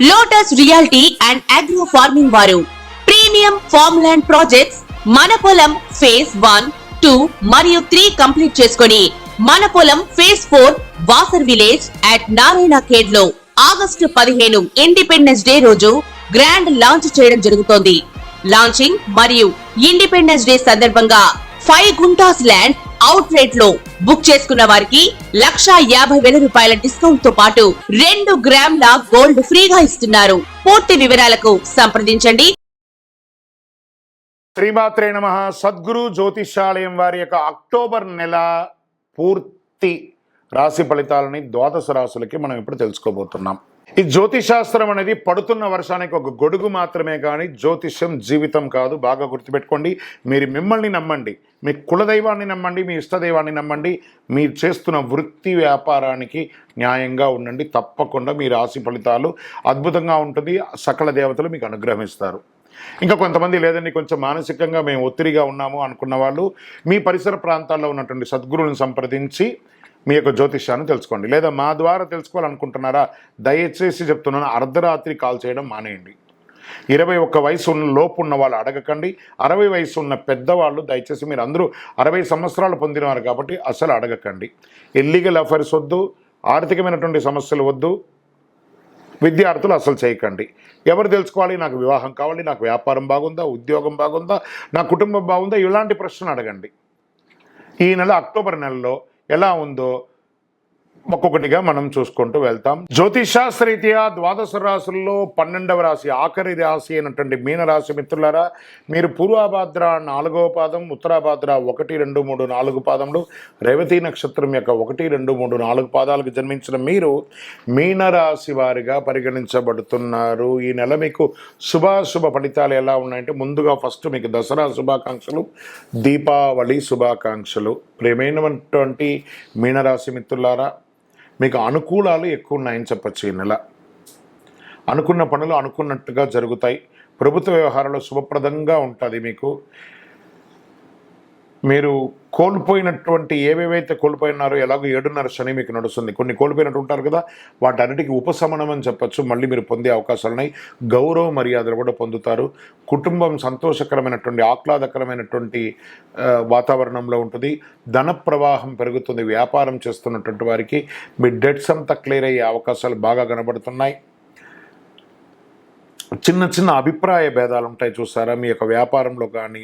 Lotus reality and agro farming వారు premium farm land projects మన పొలం ఫేజ్ 1, 2 మరియు 3 కంప్లీట్ చేసుకొని మన పొలం phase 4 Wasar village at Narayana Khed లో ఆగస్టు 15 ఇండిపెండెన్స్ డే రోజు గ్రాండ్ లాంచ్ చేయడం జరుగుతోంది. లాంచింగ్ మరియు ఇండిపెండెన్స్ డే సందర్భంగా 5 గుంటాస్ ల్యాండ్ అవుట్ రేట్ లో బుక్ చేసుకున్న వారికి 1,50,000 రూపాయల డిస్కౌంట్ తో పాటు 2 గ్రాముల గోల్డ్ ఫ్రీగా ఇస్తున్నారు. పూర్తి వివరాలకు సంప్రదించండి. శ్రీమాత్రే నమః. సద్గురు జ్యోతిషాలయం వారి యొక్క అక్టోబర్ నెల పూర్తి రాశి ఫలితాలని ద్వాదశ రాశులకి మనం ఇప్పుడు తెలుసుకోబోతున్నాం. ఈ జ్యోతిషాస్త్రం అనేది పడుతున్న వర్షానికి ఒక గొడుగు మాత్రమే కానీ జ్యోతిష్యం జీవితం కాదు. బాగా గుర్తుపెట్టుకోండి. మీరు మిమ్మల్ని నమ్మండి, మీ కులదైవాన్ని నమ్మండి, మీ ఇష్టదైవాన్ని నమ్మండి. మీరు చేస్తున్న వృత్తి వ్యాపారానికి న్యాయంగా ఉండండి. తప్పకుండా మీ రాశి ఫలితాలు అద్భుతంగా ఉంటుంది. సకల దేవతలు మీకు అనుగ్రహిస్తారు. ఇంకా కొంతమంది లేదండి, కొంచెం మానసికంగా మేము ఒత్తిడిగా ఉన్నాము అనుకున్న వాళ్ళు మీ పరిసర ప్రాంతాల్లో ఉన్నటువంటి సద్గురువులను సంప్రదించి మీ యొక్క జ్యోతిష్యాన్ని తెలుసుకోండి. లేదా మా ద్వారా తెలుసుకోవాలనుకుంటున్నారా, దయచేసి చెప్తున్నాను, అర్ధరాత్రి కాల్ చేయడం మానేయండి. 21 వయసు లోపు ఉన్న వాళ్ళు అడగకండి. 60 వయసు ఉన్న పెద్దవాళ్ళు దయచేసి, మీరు అందరూ 60 సంవత్సరాలు పొందినవారు కాబట్టి అసలు అడగకండి. ఇల్లీగల్ అఫైర్స్ వద్దు, ఆర్థికమైనటువంటి సమస్యలు వద్దు, విద్యార్థులు అసలు చేయకండి. ఎవరు తెలుసుకోవాలి, నాకు వివాహం కావాలి, నాకు వ్యాపారం బాగుందా, ఉద్యోగం బాగుందా, నా కుటుంబం బాగుందా, ఇలాంటి ప్రశ్నలు అడగండి. ఈ నెల అక్టోబర్ నెలలో ఎలా ఉందో ఒక్కొక్కటిగా మనం చూసుకుంటూ వెళ్తాం. జ్యోతిషాస్త్రరీత్యా ద్వాదశ రాశుల్లో 12వ రాశి, ఆఖరి రాశి అయినటువంటి మీనరాశి మిత్రులారా, మీరు పూర్వాభాద్ర 4వ పాదం, ఉత్తరాభాద్ర 1, 2, 3, 4 పాదములు, రేవతి నక్షత్రం యొక్క 1, 2, 3, 4 పాదాలకు జన్మించిన మీరు మీనరాశి వారిగా పరిగణించబడుతున్నారు. ఈ నెల మీకు శుభాశుభ ఫలితాలు ఎలా ఉన్నాయంటే, ముందుగా ఫస్ట్ మీకు దసరా శుభాకాంక్షలు, దీపావళి శుభాకాంక్షలు. ప్రేమైనటువంటి మీనరాశి మిత్రులారా, మీకు అనుకూలాలు ఎక్కువ ఉన్నాయని చెప్పచ్చు. ఈ నెల అనుకున్న పనులు అనుకున్నట్టుగా జరుగుతాయి. ప్రభుత్వ వ్యవహారాలు శుభప్రదంగా ఉంటుంది. మీరు కోల్పోయినటువంటి ఏవేవైతే కోల్పోయినారో, ఎలాగో 7.5 శని మీకు నడుస్తుంది, కొన్ని కోల్పోయినట్టు ఉంటారు కదా, వాటన్నిటికీ ఉపశమనం అని చెప్పచ్చు. మళ్ళీ మీరు పొందే అవకాశాలు ఉన్నాయి. గౌరవ మర్యాదలు కూడా పొందుతారు. కుటుంబం సంతోషకరమైనటువంటి ఆహ్లాదకరమైనటువంటి వాతావరణంలో ఉంటుంది. ధన ప్రవాహం పెరుగుతుంది. వ్యాపారం చేస్తున్నటువంటి వారికి మీ డెట్స్ అంతా క్లియర్ అయ్యే అవకాశాలు బాగా కనబడుతున్నాయి. చిన్న చిన్న అభిప్రాయ భేదాలు ఉంటాయి చూసారా, మీ యొక్క వ్యాపారంలో కానీ,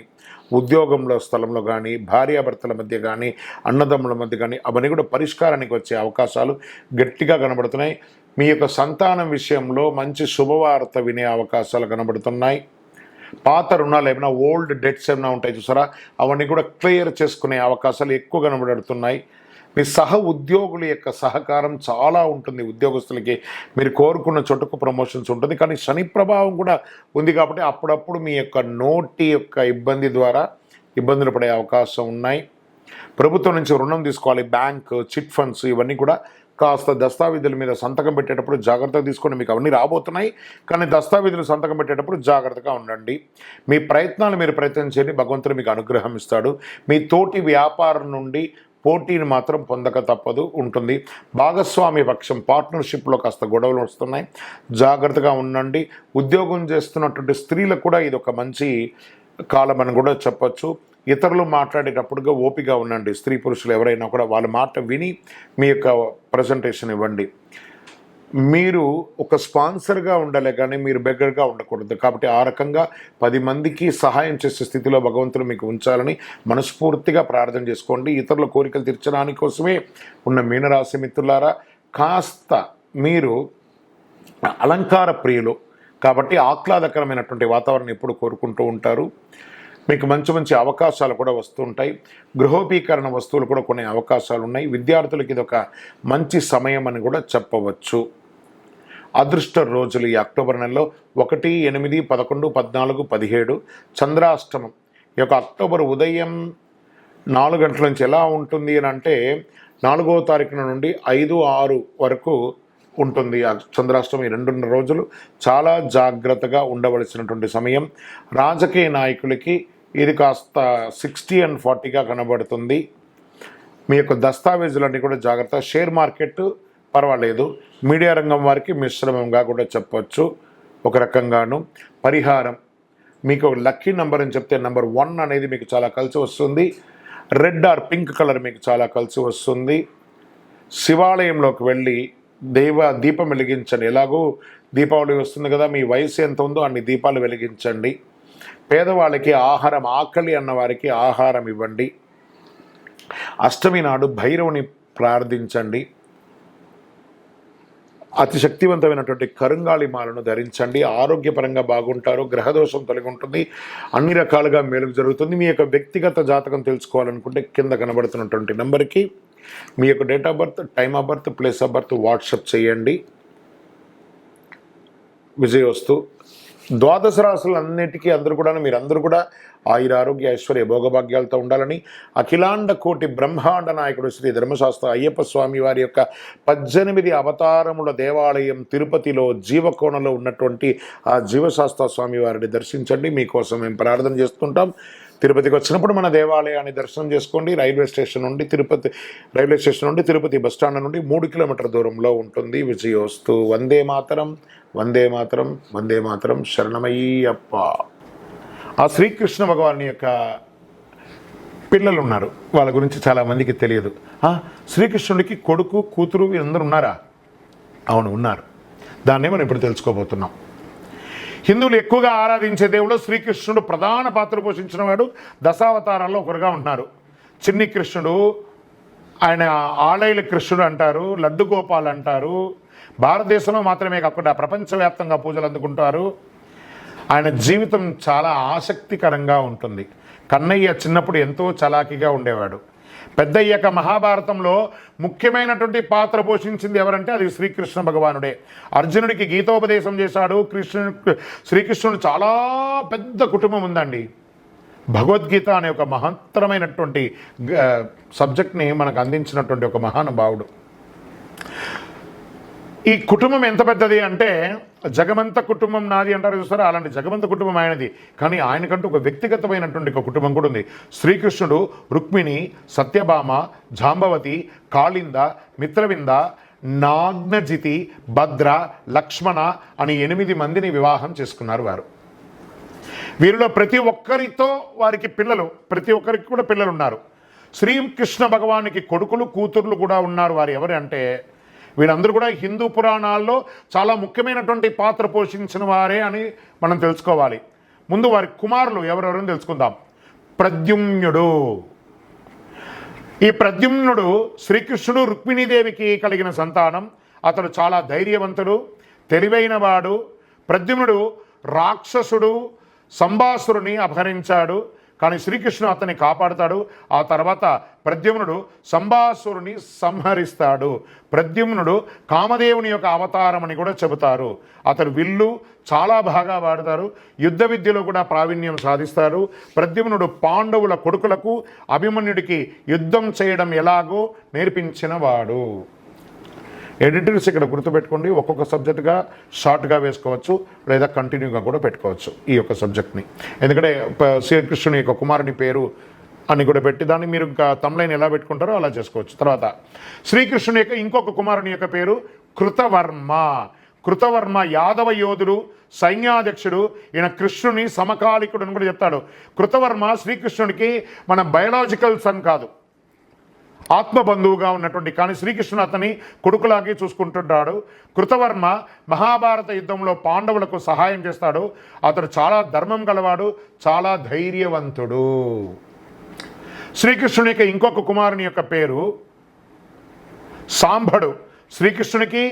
ఉద్యోగంలో స్థలంలో కానీ, భార్యాభర్తల మధ్య కానీ, అన్నదమ్ముల మధ్య కానీ, అవన్నీ కూడా పరిష్కారానికి వచ్చే అవకాశాలు గట్టిగా కనబడుతున్నాయి. మీ యొక్క సంతానం విషయంలో మంచి శుభవార్త వినే అవకాశాలు కనబడుతున్నాయి. పాత రుణాలు ఏమైనా, ఓల్డ్ డెట్స్ ఏమైనా ఉంటాయి చూసారా, అవన్నీ కూడా క్లియర్ చేసుకునే అవకాశాలు ఎక్కువ కనబడుతున్నాయి. మీ సహ ఉద్యోగుల యొక్క సహకారం చాలా ఉంటుంది. ఉద్యోగస్తులకి మీరు కోరుకున్న చోటుకు ప్రమోషన్స్ ఉంటుంది. కానీ శని ప్రభావం కూడా ఉంది కాబట్టి అప్పుడప్పుడు మీ యొక్క నోటి యొక్క ఇబ్బంది ద్వారా ఇబ్బందులు పడే అవకాశం ఉన్నాయి. ప్రభుత్వం నుంచి రుణం తీసుకోవాలి, బ్యాంక్, చిట్ ఫండ్స్, ఇవన్నీ కూడా కాస్త దస్తావేజుల మీద సంతకం పెట్టేటప్పుడు జాగ్రత్తగా తీసుకోండి. మీకు అవన్నీ రాబోతున్నాయి, కానీ దస్తావేజులు సంతకం పెట్టేటప్పుడు జాగ్రత్తగా ఉండండి. మీ ప్రయత్నాలు మీరు ప్రయత్నం చేయండి, భగవంతుడు మీకు అనుగ్రహం ఇస్తాడు. మీ తోటి వ్యాపారం నుండి పోటీని మాత్రం పొందక తప్పదు ఉంటుంది. భాగస్వామి పక్షం, పార్ట్నర్షిప్లో కాస్త గొడవలు వస్తున్నాయి, జాగ్రత్తగా ఉండండి. ఉద్యోగం చేస్తున్నటువంటి స్త్రీలకు కూడా ఇది ఒక మంచి కాలం అని కూడా చెప్పచ్చు. ఇతరులు మాట్లాడేటప్పుడుగా ఓపికగా ఉండండి. స్త్రీ పురుషులు ఎవరైనా కూడా వాళ్ళ మాట విని మీ యొక్క ప్రజెంటేషన్ ఇవ్వండి. మీరు ఒక స్పాన్సర్గా ఉండాలి కానీ మీరు బెగ్గర్గా ఉండకూడదు. కాబట్టి ఆ రకంగా 10 మందికి సహాయం చేసే స్థితిలో భగవంతుడు మీకు ఉంచాలని మనస్ఫూర్తిగా ప్రార్థన చేసుకోండి. ఇతరుల కోరికలు తీర్చడానికి కోసమే ఉన్న మీనరాశి మిత్రులారా, కాస్త మీరు అలంకార ప్రియులు కాబట్టి ఆహ్లాదకరమైనటువంటి వాతావరణం ఎప్పుడు కోరుకుంటూ ఉంటారు. మీకు మంచి మంచి అవకాశాలు కూడా వస్తుంటాయి. గృహోపీకరణ వస్తువులు కూడా కొనే అవకాశాలు ఉన్నాయి. విద్యార్థులకి ఇది ఒక మంచి సమయం అని కూడా చెప్పవచ్చు. అదృష్ట రోజులు ఈ అక్టోబర్ నెలలో 1, 8, 11, 14, 17 చంద్రాష్టమం. ఈ యొక్క అక్టోబర్ ఉదయం 4 గంటల నుంచి ఎలా ఉంటుంది అని అంటే, 4వ తారీఖున నుండి 5, 6 వరకు ఉంటుంది ఆ చంద్రాష్టమి. 2.5 రోజులు చాలా జాగ్రత్తగా ఉండవలసినటువంటి సమయం. రాజకీయ నాయకులకి ఇది కాస్త 60 and 40గా కనబడుతుంది. మీ యొక్క దస్తావేజులన్నీ కూడా జాగ్రత్త. షేర్ మార్కెట్ పర్వాలేదు. మీడియా రంగం వారికి మిశ్రమంగా కూడా చెప్పొచ్చు ఒక రకంగాను. పరిహారం, మీకు లక్కీ నెంబర్ అని చెప్తే నెంబర్ 1 అనేది మీకు చాలా కలిసి వస్తుంది. రెడ్ ఆర్ పింక్ కలర్ మీకు చాలా కలిసి వస్తుంది. శివాలయంలోకి వెళ్ళి దీపం వెలిగించండి. ఎలాగో దీపావళి వస్తుంది కదా, మీ వయసు ఎంత ఉందో అన్ని దీపాలు వెలిగించండి. పేదవాళ్ళకి ఆహారం, ఆకలి అన్న వారికి ఆహారం ఇవ్వండి. అష్టమి నాడు భైరవుని ప్రార్థించండి. అతి శక్తివంతమైనటువంటి కరుంగాళి మాలను ధరించండి. ఆరోగ్యపరంగా బాగుంటారు. గ్రహదోషం తొలగి ఉంటుంది. అన్ని రకాలుగా మేలు జరుగుతుంది. మీ యొక్క వ్యక్తిగత జాతకం తెలుసుకోవాలనుకుంటే కింద కనబడుతున్నటువంటి నెంబర్కి మీ యొక్క date of birth, time of birth, place of birth WhatsApp చేయండి. విజయోస్తు. ద్వాదశ రాశులన్నిటికీ మీరందరూ కూడా ఆయుర ఆరోగ్య ఐశ్వర్య భోగభాగ్యాలతో ఉండాలని అఖిలాండ కోటి బ్రహ్మాండ నాయకుడు శ్రీ ధర్మశాస్త్ర అయ్యప్ప స్వామి వారి యొక్క 18 అవతారముల దేవాలయం తిరుపతిలో జీవకోణలో ఉన్నటువంటి ఆ జీవశాస్త్ర స్వామి వారిని దర్శించండి. మీకోసం మేము ప్రార్థన చేస్తుంటాం. తిరుపతికి వచ్చినప్పుడు మన దేవాలయాన్ని దర్శనం చేసుకోండి. రైల్వే స్టేషన్ నుండి తిరుపతి బస్టాండ్ నుండి 3 కిలోమీటర్ల దూరంలో ఉంటుంది. విజయోస్తు. వందే మాతరం, వందే మాతరం, వందే మాతరం. శరణమయ్యప్ప. ఆ శ్రీకృష్ణ భగవాన్ యొక్క పిల్లలు ఉన్నారు, వాళ్ళ గురించి చాలామందికి తెలియదు. శ్రీకృష్ణుడికి కొడుకు, కూతురు వీరందరూ ఉన్నారా? అవును, ఉన్నారు. దాన్నే మనం ఇప్పుడు తెలుసుకోబోతున్నాం. హిందువులు ఎక్కువగా ఆరాధించే దేవుడు శ్రీకృష్ణుడు ప్రధాన పాత్ర పోషించిన వాడు. దశావతారాల్లో ఒకరుగా ఉంటున్నారు. చిన్ని కృష్ణుడు, ఆయన ఆలైల కృష్ణుడు అంటారు, లడ్డు గోపాల్ అంటారు. భారతదేశంలో మాత్రమే కాకుండా ప్రపంచవ్యాప్తంగా పూజలు అందుకుంటారు. ఆయన జీవితం చాలా ఆసక్తికరంగా ఉంటుంది. కన్నయ్య చిన్నప్పుడు ఎంతో చలాకీగా ఉండేవాడు. పెద్దయ్యాక మహాభారతంలో ముఖ్యమైనటువంటి పాత్ర పోషించింది ఎవరంటే అది శ్రీకృష్ణ భగవానుడే. అర్జునుడికి గీతోపదేశం చేశాడు. శ్రీకృష్ణుడు చాలా పెద్ద కుటుంబం ఉందండి. భగవద్గీత అనే ఒక మహత్తరమైనటువంటి సబ్జెక్ట్ని మనకు అందించినటువంటి ఒక మహానుభావుడు. ఈ కుటుంబం ఎంత పెద్దది అంటే జగమంత కుటుంబం నాది అంటారు చూస్తారా, అలాంటి జగమంత కుటుంబం ఆయనది. కానీ ఆయనకంటూ ఒక వ్యక్తిగతమైనటువంటి ఒక కుటుంబం కూడా ఉంది. శ్రీకృష్ణుడు రుక్మిణి, సత్యభామ, జాంబవతి, కాళింద, మిత్రవింద, నాగ్నజితి, భద్ర, లక్ష్మణ అని 8 మందిని వివాహం చేసుకున్నారు వారు. వీరిలో ప్రతి ఒక్కరితో ప్రతి ఒక్కరికి కూడా పిల్లలు ఉన్నారు. శ్రీకృష్ణ భగవానికి కొడుకులు, కూతుర్లు కూడా ఉన్నారు. వారు ఎవరు అంటే వీళ్ళందరూ కూడా హిందూ పురాణాల్లో చాలా ముఖ్యమైనటువంటి పాత్ర పోషించిన వారే అని మనం తెలుసుకోవాలి. ముందు వారి కుమారులు ఎవరెవరని తెలుసుకుందాం. ప్రద్యుమ్నుడు. ఈ ప్రద్యుమ్నుడు శ్రీకృష్ణుడు రుక్మిణీదేవికి కలిగిన సంతానం. అతడు చాలా ధైర్యవంతుడు, తెలివైనవాడు. ప్రద్యుమ్నుడు రాక్షసుడు సంబాసురుని అపహరించాడు, కానీ శ్రీకృష్ణుడు అతన్ని కాపాడుతాడు. ఆ తర్వాత ప్రద్యుమ్నుడు సంబాసురుని సంహరిస్తాడు. ప్రద్యుమ్నుడు కామదేవుని యొక్క అవతారం అని కూడా చెబుతారు. అతడు విల్లు చాలా బాగా వాడతారు. యుద్ధ విద్యలో కూడా ప్రావీణ్యం సాధిస్తారు. ప్రద్యుమ్నుడు పాండవుల కొడుకులకు అభిమన్యుడికి యుద్ధం చేయడం ఎలాగో నేర్పించిన వాడు. ఎడిటర్స్ ఇక్కడ గుర్తుపెట్టుకోండి. ఒక్కొక్క సబ్జెక్టుగా షార్ట్గా వేసుకోవచ్చు, లేదా కంటిన్యూగా కూడా పెట్టుకోవచ్చు ఈ యొక్క సబ్జెక్ట్ని. ఎందుకంటే శ్రీకృష్ణుని యొక్క కుమారుని పేరు అని కూడా పెట్టి దాన్ని మీరు ఇంకా తమ్లైన్ ఎలా పెట్టుకుంటారో అలా చేసుకోవచ్చు. తర్వాత శ్రీకృష్ణుని యొక్క ఇంకొక కుమారుని యొక్క పేరు కృతవర్మ. కృతవర్మ యాదవ యోధుడు, సైన్యాధ్యక్షుడు. ఈయన కృష్ణుని సమకాలికుడు అని కూడా చెప్తాడు. కృతవర్మ శ్రీకృష్ణునికి మన బయలాజికల్ సన్ కాదు, ఆత్మబంధువుగా ఉన్నటువంటి, కానీ శ్రీకృష్ణుడు అతని కొడుకులాగే చూసుకుంటుంటాడు. కృతవర్మ మహాభారత యుద్ధంలో పాండవులకు సహాయం చేస్తాడు. అతడు చాలా ధర్మం గలవాడు, చాలా ధైర్యవంతుడు. శ్రీకృష్ణుని యొక్క ఇంకొక కుమారుని యొక్క పేరు సాంబడు. శ్రీకృష్ణునికి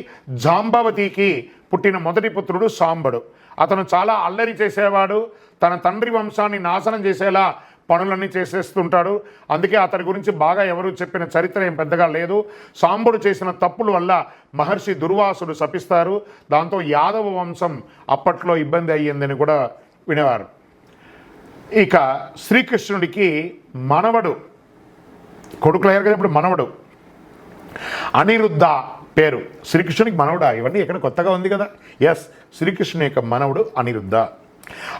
జాంబవతికి పుట్టిన మొదటి పుత్రుడు సాంబడు. అతను చాలా అల్లరి చేసేవాడు. తన తండ్రి వంశాన్ని నాశనం చేసేలా పనులన్నీ చేసేస్తుంటాడు. అందుకే అతని గురించి బాగా ఎవరు చెప్పిన చరిత్ర ఏం పెద్దగా లేదు. సాంబుడు చేసిన తప్పుల వల్ల మహర్షి దుర్వాసుడు శపిస్తారు. దాంతో యాదవ వంశం అప్పట్లో ఇబ్బంది అయ్యిందని కూడా వినేవారు. ఇక శ్రీకృష్ణుడికి మనవడు, కొడుకులు అయ్యారు కదా, ఇప్పుడు మనవడు అనిరుద్ధ పేరు. శ్రీకృష్ణునికి మనవడా? ఇవన్నీ ఎక్కడ కొత్తగా ఉంది కదా. ఎస్, శ్రీకృష్ణుని యొక్క మనవడు అనిరుద్ధ.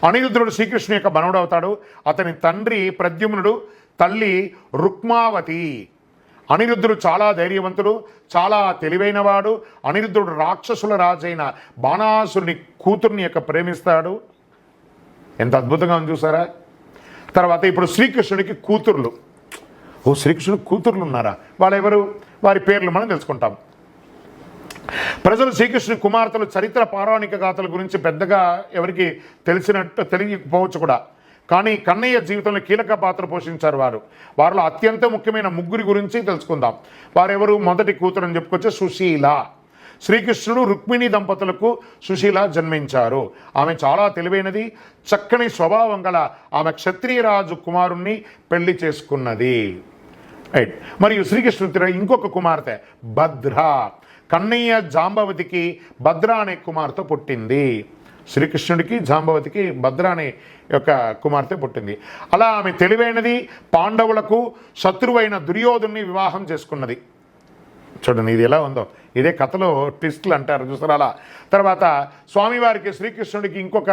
అనిరుద్ధుడు శ్రీకృష్ణుని యొక్క మనవడు అవుతాడు. అతని తండ్రి ప్రద్యుమ్నుడు, తల్లి రుక్మావతి. అనిరుద్ధుడు చాలా ధైర్యవంతుడు, చాలా తెలివైనవాడు. అనిరుద్ధుడు రాక్షసుల రాజైన బాణాసురుని కూతుర్ని యొక్క ప్రేమిస్తాడు. ఎంత అద్భుతంగా ఉంది చూసారా. తర్వాత ఇప్పుడు శ్రీకృష్ణుడికి కూతుర్లు. శ్రీకృష్ణుడికి కూతుర్లు ఉన్నారా? వాళ్ళెవరు? వారి పేర్లు మనం తెలుసుకుంటాం. ప్రజలు శ్రీకృష్ణుని కుమార్తెలు చరిత్ర పౌరాణిక గాథల గురించి పెద్దగా ఎవరికి తెలియకపోవచ్చు కూడా. కానీ కన్నయ్య జీవితంలో కీలక పాత్ర పోషించారు వారిలో అత్యంత ముఖ్యమైన ముగ్గురి గురించి తెలుసుకుందాం. వారెవరు? మొదటి కూతురు అని చెప్పుకొచ్చే సుశీల. శ్రీకృష్ణుడు రుక్మిణి దంపతులకు సుశీల జన్మించారు. ఆమె చాలా తెలివైనది, చక్కని స్వభావం గల ఆమె క్షత్రియరాజు కుమారుణ్ణి పెళ్లి చేసుకున్నది. రైట్. మరియు శ్రీకృష్ణుడి ఇంకొక కుమార్తె భద్ర. కన్నయ్య జాంబవతికి భద్ర అనే కుమార్తె పుట్టింది. శ్రీకృష్ణుడికి జాంబవతికి భద్ర అనే యొక్క కుమార్తె పుట్టింది. అలా ఆమె తెలివైనది, పాండవులకు శత్రువైన దుర్యోధుని వివాహం చేసుకున్నది. చూడండి ఇది ఎలా ఉందో, ఇదే కథలో ట్విస్ట్లు అంటారు చూసారు అలా. తర్వాత స్వామివారికి శ్రీకృష్ణుడికి ఇంకొక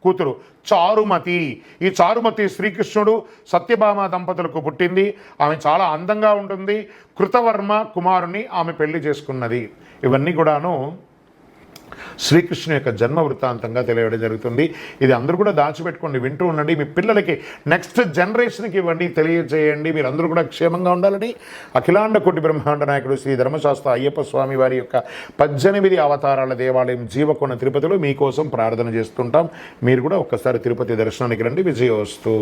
కూతురు చారుమతి. ఈ చారుమతి శ్రీకృష్ణుడు సత్యభామ దంపతులకు పుట్టింది. ఆమె చాలా అందంగా ఉంటుంది. కృతవర్మ కుమారుని ఆమె పెళ్లి చేసుకున్నది. ఇవన్నీ కూడాను శ్రీకృష్ణు యొక్క జన్మ వృత్తాంతంగా తెలియడం జరుగుతుంది. ఇది అందరూ కూడా దాచిపెట్టుకోండి, వింటూ ఉండండి. మీ పిల్లలకి నెక్స్ట్ జనరేషన్కి ఇవ్వండి, తెలియజేయండి. మీరు అందరూ కూడా క్షేమంగా ఉండాలని అఖిలాండ కోటి బ్రహ్మాండ నాయకుడు శ్రీ ధర్మశాస్త్ర అయ్యప్ప స్వామి వారి యొక్క 18 అవతారాల దేవాలయం జీవకోణ తిరుపతిలో మీకోసం ప్రార్థన చేస్తుంటాం. మీరు కూడా ఒక్కసారి తిరుపతి దర్శనానికి రండి. విజయోస్తు.